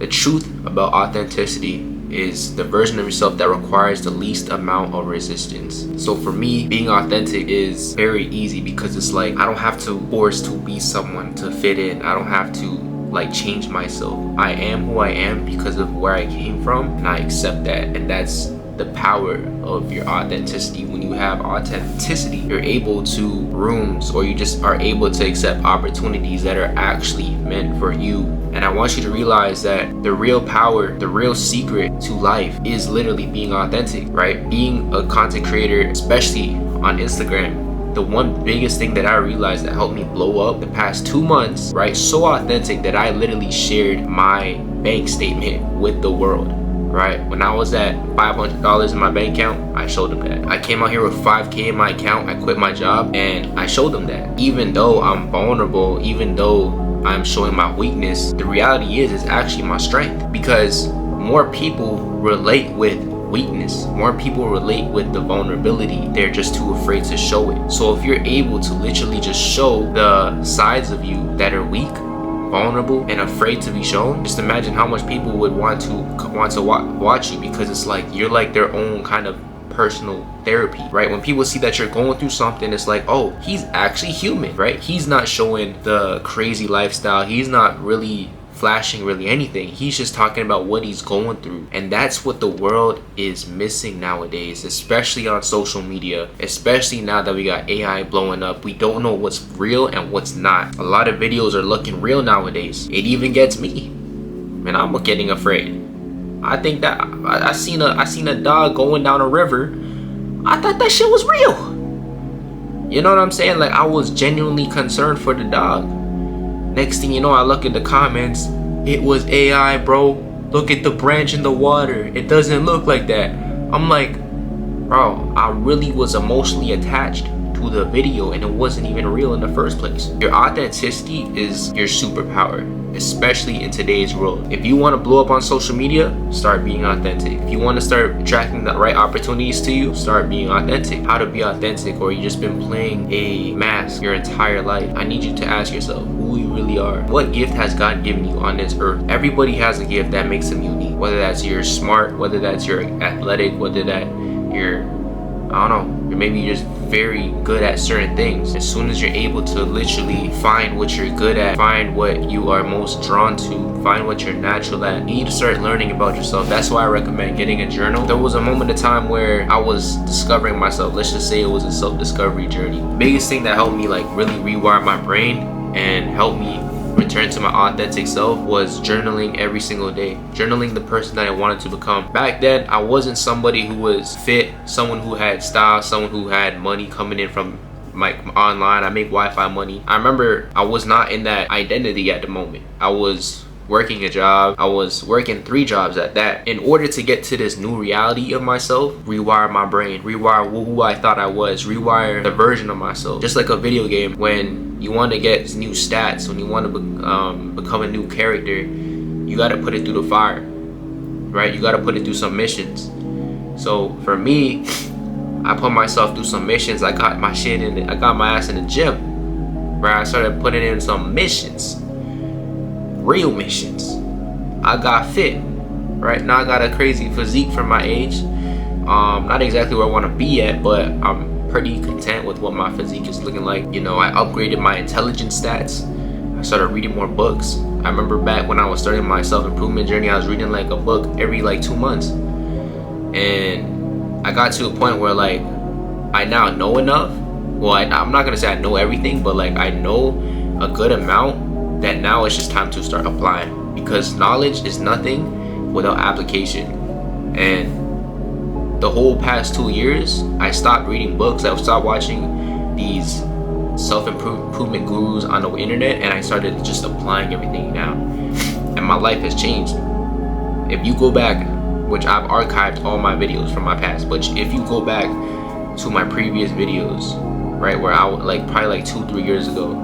The truth about authenticity is the version of yourself that requires the least amount of resistance. So for me, being authentic is very easy because it's like I don't have to force to be someone to fit in. I don't have to like change myself. I am who I am because of where I came from, and I accept that. And that's the power of your authenticity. When you have authenticity, you're able to rooms, or you just are able to accept opportunities that are actually meant for you. And I want you to realize that the real power, the real secret to life is literally being authentic, right? Being a content creator, especially on Instagram, the one biggest thing that I realized that helped me blow up the past 2 months, right? So authentic that I literally shared my bank statement with the world. Right? When I was at $500 in my bank account, I showed them that. I came out here with $5K in my account, I quit my job, and I showed them that. Even though I'm vulnerable, even though I'm showing my weakness, the reality is it's actually my strength, because more people relate with weakness. More people relate with the vulnerability. They're just too afraid to show it. So if you're able to literally just show the sides of you that are weak, vulnerable, and afraid to be shown, just imagine how much people would want to watch you, because it's like you're like their own kind of personal therapy, right? When people see that you're going through something, it's like, oh, he's actually human, right? He's not showing the crazy lifestyle, he's not really flashing really anything, he's just talking about what he's going through. And that's what the world is missing nowadays, especially on social media, especially now that we got AI blowing up. We don't know what's real and what's not. A lot of videos are looking real nowadays. It even gets me, and I'm getting afraid. I think that I seen a dog going down a river. I thought that shit was real. You know what I'm saying? Like, I was genuinely concerned for the dog. Next thing you know, I look at the comments, it was AI, bro. Look at the branch in the water, it doesn't look like that. I'm like, bro, I really was emotionally attached to the video, and it wasn't even real in the first place. Your authenticity is your superpower, especially in today's world. If you want to blow up on social media, start being authentic. If you want to start attracting the right opportunities to you, start being authentic. How to be authentic, or you just been playing a mask your entire life? I need you to ask yourself who you really are. What gift has God given you on this earth? Everybody has a gift that makes them unique, whether that's you're smart, whether that's you're athletic, whether that you're, I don't know, or maybe you're just very good at certain things. As soon as you're able to literally find what you're good at, find what you are most drawn to, find what you're natural at, you need to start learning about yourself. That's why I recommend getting a journal. There was a moment of time where I was discovering myself. Let's just say it was a self-discovery journey. Biggest thing that helped me like really rewire my brain and help me return to my authentic self was journaling every single day. Journaling the person that I wanted to become. Back then, I wasn't somebody who was fit, someone who had style, someone who had money coming in from like online. I make Wi-Fi money. I remember I was not in that identity at the moment. I was working a job. I was working 3 jobs at that. In order to get to this new reality of myself, rewire my brain, rewire who I thought I was, rewire the version of myself. Just like a video game, when you want to get new stats, when you want to become a new character, you got to put it through the fire, right? You got to put it through some missions. So for me, I put myself through some missions. I got my shit in it. I got my ass in the gym, right? I started putting in some missions, real missions. I got fit, right? Now I got a crazy physique for my age. Not exactly where I want to be at, but I'm pretty content with what my physique is looking like. You know, I upgraded my intelligence stats. I started reading more books. I remember back when I was starting my self-improvement journey, I was reading like a book every like 2 months. And I got to a point where like I now know enough. Well, I'm not gonna say I know everything, but like I know a good amount that now it's just time to start applying, because knowledge is nothing without application. And the whole past 2 years, I stopped reading books. I stopped watching these self-improvement gurus on the internet, and I started just applying everything now. And my life has changed. If you go back, which I've archived all my videos from my past, but if you go back to my previous videos, right, where I would like probably like 2-3 years ago,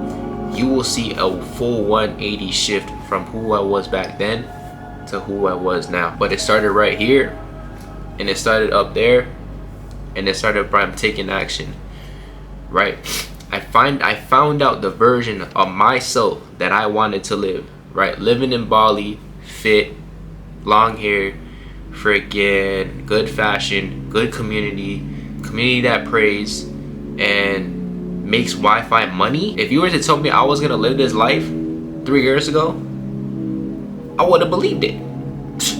you will see a full 180 shift from who I was back then to who I was now. But it started right here, and it started up there, and it started by taking action, right? I found out the version of myself that I wanted to live, right? Living in Bali, fit, long hair, freaking good fashion, good community that prays, and makes Wi-Fi money. If you were to tell me I was gonna live this life 3 years ago, I would have believed it.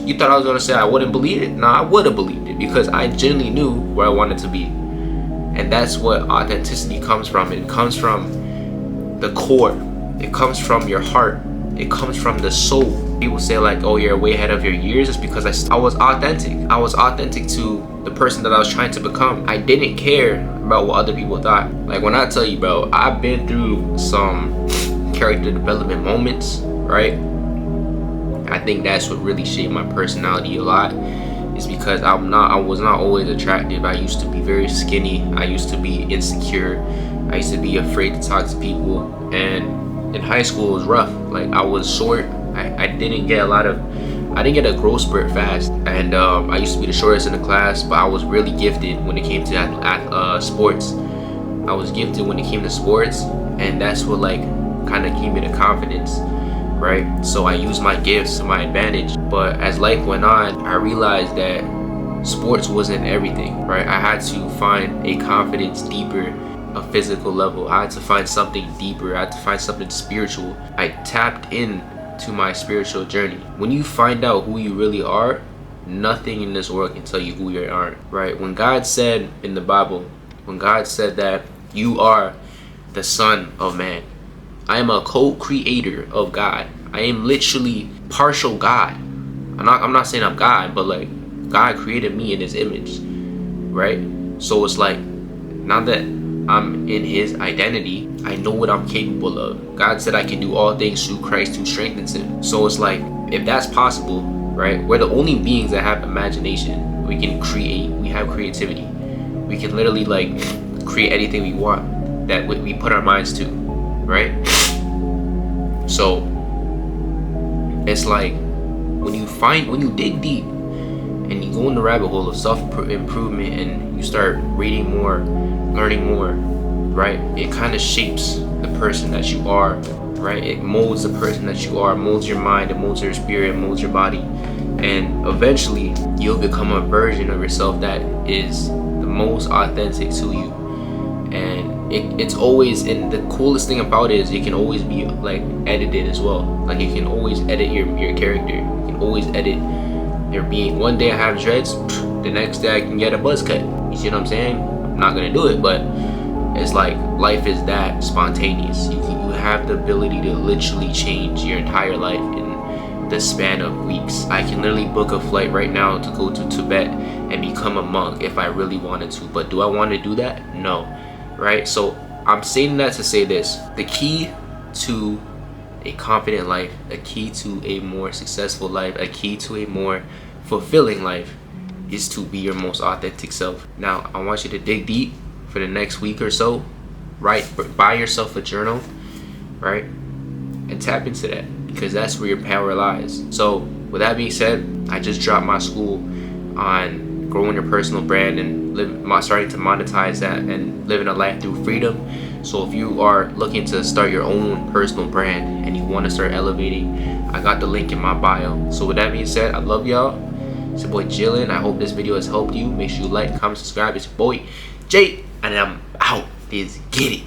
You thought I was gonna say I wouldn't believe it? Nah, I would have believed it, because I genuinely knew where I wanted to be. And that's what authenticity comes from. It comes from the core. It comes from your heart. It comes from the soul. People say like, oh, you're way ahead of your years. It's because I was authentic. I was authentic to the person that I was trying to become. I didn't care about what other people thought. Like, when I tell you, bro, I've been through some character development moments, right? I think that's what really shaped my personality a lot. Is because I was not always attractive. I used to be very skinny. I used to be insecure. I used to be afraid to talk to people. And in high school, it was rough. Like, I was short. I didn't get a growth spurt fast. And I used to be the shortest in the class, but I was really gifted when it came to sports. I was gifted when it came to sports, and that's what like kind of gave me the confidence, right? So I used my gifts to my advantage. But as life went on, I realized that sports wasn't everything, right? I had to find a confidence deeper, a physical level. I had to find something deeper. I had to find something spiritual. I tapped in to my spiritual journey. When you find out who you really are, nothing in this world can tell you who you aren't, right? When God said in the Bible, when God said that you are the Son of Man, I am a co-creator of God. I am literally partial God. I'm not saying I'm God, but like God created me in his image, right? So it's like, now that I'm in his identity, I know what I'm capable of. God said I can do all things through Christ who strengthens him. So it's like, if that's possible, right? We're the only beings that have imagination. We can create, we have creativity. We can literally like create anything we want that we put our minds to, right? So it's like, when you dig deep and you go in the rabbit hole of self-improvement and you start reading more, learning more, right? It kind of shapes the person that you are, right? It molds the person that you are, molds your mind, it molds your spirit, it molds your body. And eventually you'll become a version of yourself that is the most authentic to you. And it's always, and the coolest thing about it is it can always be like edited as well. Like, you can always edit your character. You can always edit your being. One day I have dreads, the next day I can get a buzz cut. You see what I'm saying? I'm not gonna do it, but it's like, life is that spontaneous. You have the ability to literally change your entire life in the span of weeks. I can literally book a flight right now to go to Tibet and become a monk if I really wanted to. But do I want to do that? No. Right? So I'm saying that to say this: the key to a confident life, a key to a more successful life, a key to a more fulfilling life is to be your most authentic self. Now, I want you to dig deep for the next week or so, right? Buy yourself a journal, right? And tap into that, because that's where your power lies. So with that being said, I just dropped my school on growing your personal brand and starting to monetize that and living a life through freedom. So if you are looking to start your own personal brand and you want to start elevating, I got the link in my bio. So with that being said, I love y'all. It's your boy Jillin. I hope this video has helped you. Make sure you like, comment, subscribe. It's your boy Jay, and I'm out. Let's get it.